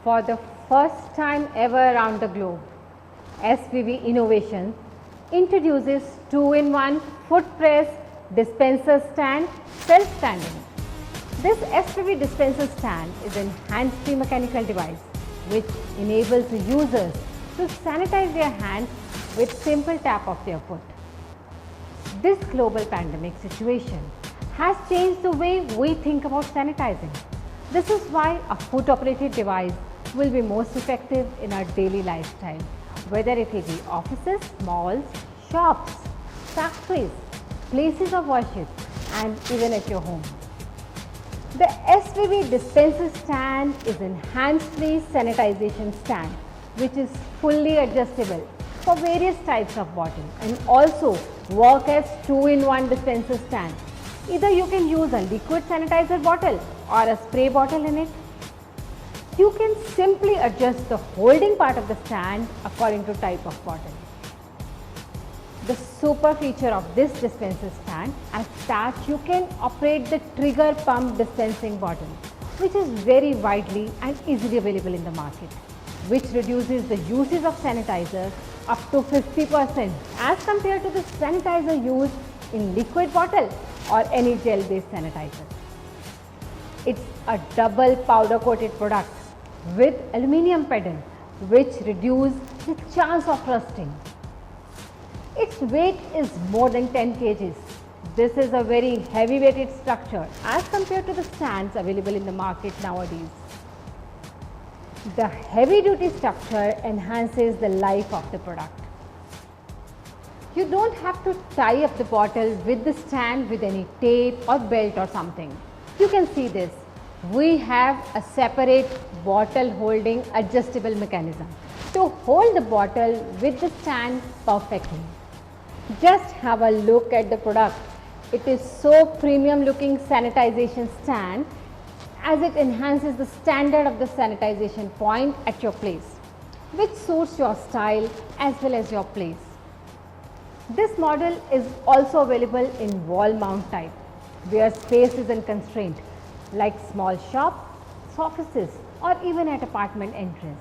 For the first time ever around the globe, SVB Innovation introduces 2-in-1 foot press dispenser stand self-standing. This SVB dispenser stand is a hands-free mechanical device which enables the users to sanitize their hands with simple tap of their foot. This global pandemic situation has changed the way we think about sanitizing. This is why a foot-operated device will be most effective in our daily lifestyle, whether it will be offices, malls, shops, factories, places of worship, and even at your home. The SVB dispenser stand is a hands-free sanitization stand which is fully adjustable for various types of bottle and also work as 2-in-1 dispenser stand. Either you can use a liquid sanitizer bottle or a spray bottle in it. You can simply adjust the holding part of the stand according to type of bottle. The super feature of this dispenser stand is that you can operate the trigger pump dispensing bottle, which is very widely and easily available in the market, which reduces the uses of sanitizer up to 50% as compared to the sanitizer used in liquid bottle or any gel-based sanitizer. It's a double powder coated product with aluminium pedal which reduce the chance of rusting. Its weight is more than 10 kgs. This is a very heavy weighted structure as compared to the stands available in the market nowadays. The heavy duty structure enhances the life of the product. You don't have to tie up the bottle with the stand with any tape or belt or something. You can see this. We have a separate bottle holding adjustable mechanism to hold the bottle with the stand perfectly. Just have a look at the product. It is so premium looking sanitization stand as it enhances the standard of the sanitization point at your place, which suits your style as well as your place. This model is also available in wall mount type, where space isn't constrained, like small shops, offices, or even at apartment entrance.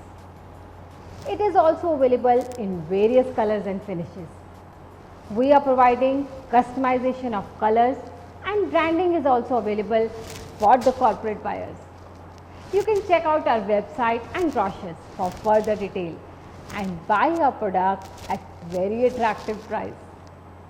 It is also available in various colors and finishes. We are providing customization of colors and branding is also available for the corporate buyers. You can check out our website and brochures for further detail and buy our product at very attractive price.